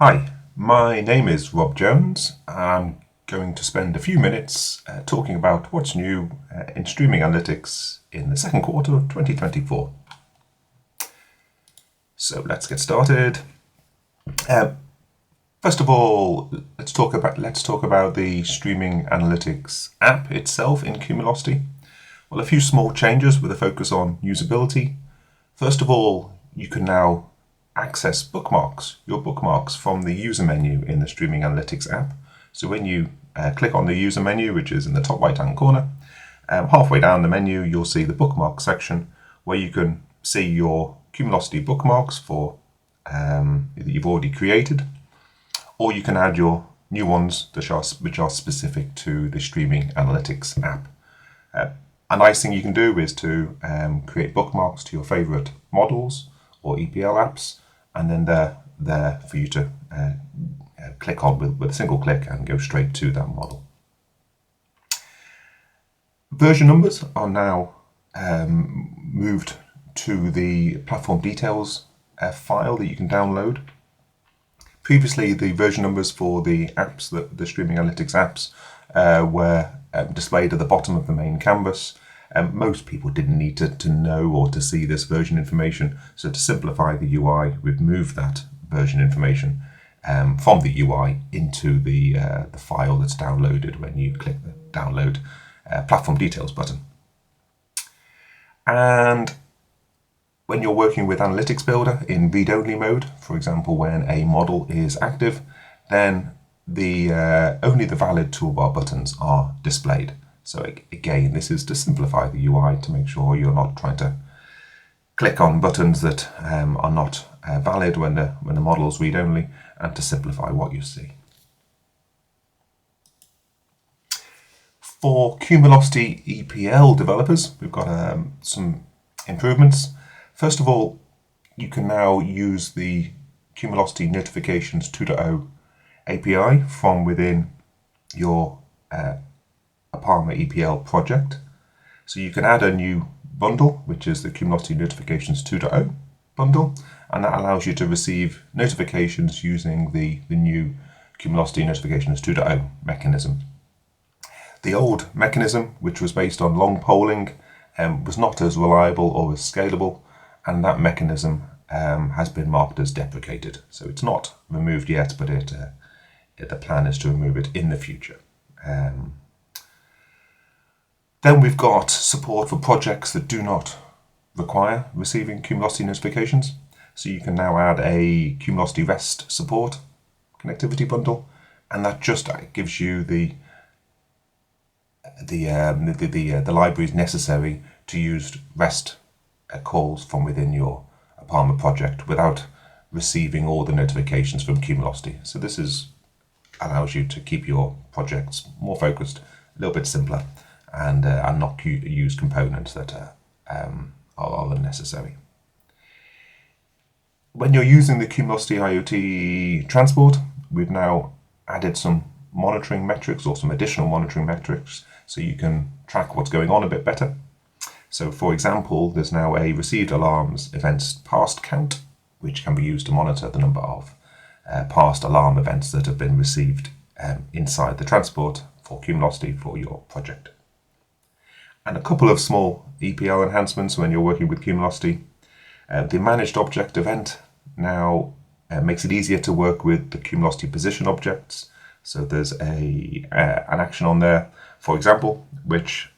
Hi, my name is Rob Jones. I'm going to spend a few minutes talking about what's new in streaming analytics in the second quarter of 2024. So let's get started. First of all, let's talk about the streaming analytics app itself in Cumulocity. Well, a few small changes with a focus on usability. First of all, you can now access your bookmarks from the user menu in the Streaming Analytics app. So when you click on the user menu, which is in the top right hand corner, halfway down the menu, you'll see the bookmark section where you can see your Cumulocity bookmarks that you've already created, or you can add your new ones which are specific to the Streaming Analytics app. A nice thing you can do is to create bookmarks to your favorite models or EPL apps, and then they're there for you to click on with a single click and go straight to that model. Version numbers are now moved to the platform details file that you can download. Previously, the version numbers for the apps, the Streaming Analytics apps, were displayed at the bottom of the main canvas. Most people didn't need to know or to see this version information, so to simplify the UI, we've moved that version information from the UI into the file that's downloaded when you click the download platform details button. And when you're working with Analytics Builder in read-only mode, for example, when a model is active, then only the valid toolbar buttons are displayed. So again, this is to simplify the UI to make sure you're not trying to click on buttons that are not valid when the model's read-only, and to simplify what you see. For Cumulocity EPL developers, we've got some improvements. First of all, you can now use the Cumulocity Notifications 2.0 API from within your Apama EPL project. So you can add a new bundle, which is the Cumulocity Notifications 2.0 bundle, and that allows you to receive notifications using the new Cumulocity Notifications 2.0 mechanism. The old mechanism, which was based on long polling, was not as reliable or as scalable, and that mechanism has been marked as deprecated. So it's not removed yet, but the plan is to remove it in the future. Then we've got support for projects that do not require receiving Cumulocity notifications. So you can now add a Cumulocity REST support connectivity bundle, and that just gives you the libraries necessary to use REST calls from within your Apama project without receiving all the notifications from Cumulocity. So this allows you to keep your projects more focused, a little bit simpler, and not use components that are unnecessary. When you're using the Cumulocity IoT transport, we've now added some monitoring metrics or some additional monitoring metrics so you can track what's going on a bit better. So for example, there's now a received alarms events past count, which can be used to monitor the number of past alarm events that have been received inside the transport for Cumulocity for your project. And a couple of small EPL enhancements when you're working with Cumulocity. The managed object event now makes it easier to work with the Cumulocity position objects. So there's an action on there, for example, which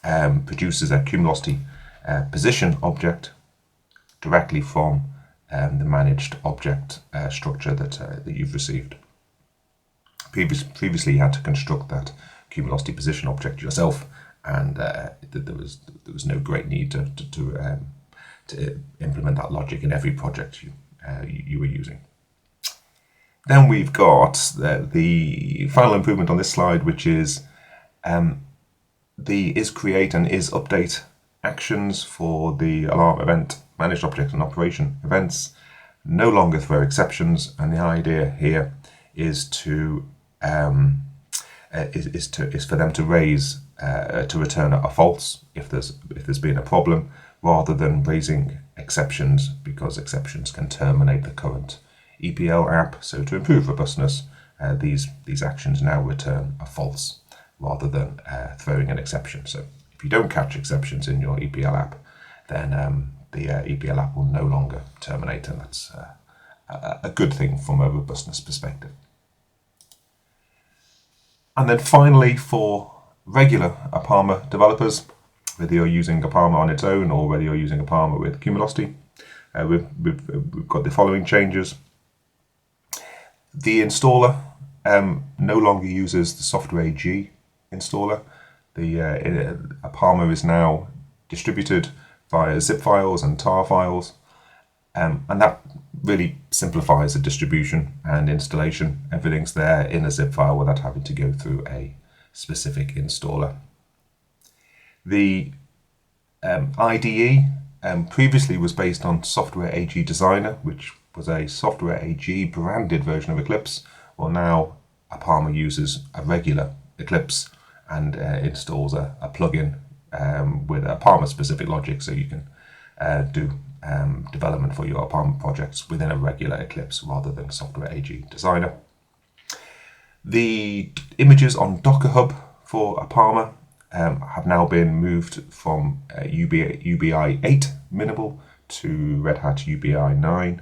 produces a Cumulocity position object directly from the managed object structure that you've received. Previously, you had to construct that Cumulocity position object yourself, and there was no great need to implement that logic in every project you were using. Then we've got the final improvement on this slide, which is the isCreate and isUpdate actions for the alarm event managed object and operation events no longer throw exceptions, and the idea here is for them to raise to return a false if there's been a problem, rather than raising exceptions, because exceptions can terminate the current EPL app. So to improve robustness, these actions now return a false rather than throwing an exception. So if you don't catch exceptions in your EPL app, then the EPL app will no longer terminate, and that's a good thing from a robustness perspective. And then finally, for regular Apama developers, whether you're using Apama on its own or whether you're using Apama with Cumulocity, we've got the following changes. The installer no longer uses the Software AG installer. The Apama is now distributed via zip files and tar files, and that really simplifies the distribution and installation. Everything's there in a zip file without having to go through a specific installer. The IDE previously was based on Software AG Designer, which was a Software AG branded version of Eclipse. Well, now Apama uses a regular Eclipse and installs a plugin with Apama specific logic, so you can do development for your Apama projects within a regular Eclipse rather than Software AG Designer. The images on Docker Hub for Apama have now been moved from UBI 8 minimal to Red Hat UBI 9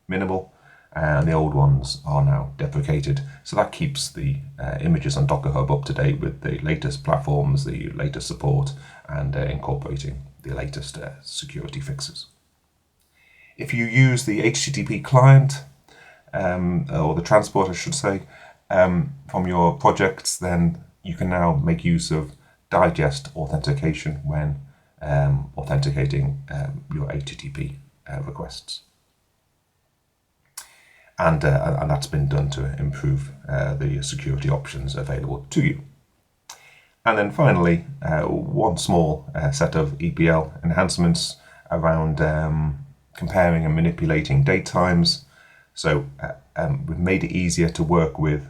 minimal, and the old ones are now deprecated. So that keeps the images on Docker Hub up to date with the latest platforms, the latest support, and incorporating the latest security fixes. If you use the HTTP client, or the transport I should say, from your projects, then you can now make use of digest authentication when authenticating your HTTP requests. And that's been done to improve the security options available to you. And then finally, one small set of EPL enhancements around comparing and manipulating date times. So we've made it easier to work with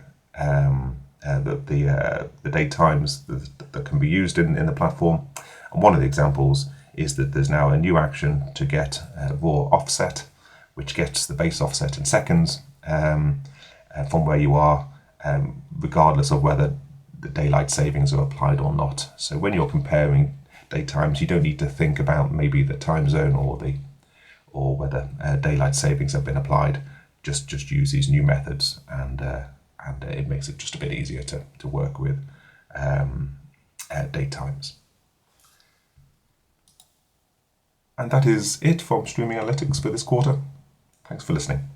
the date times that can be used in the platform. And one of the examples is that there's now a new action to get raw offset, which gets the base offset in seconds from where you are, regardless of whether the daylight savings are applied or not. So when you're comparing date times, you don't need to think about maybe the time zone or whether daylight savings have been applied. Just use these new methods, and it makes it just a bit easier to work with date times. And that is it from Streaming Analytics for this quarter. Thanks for listening.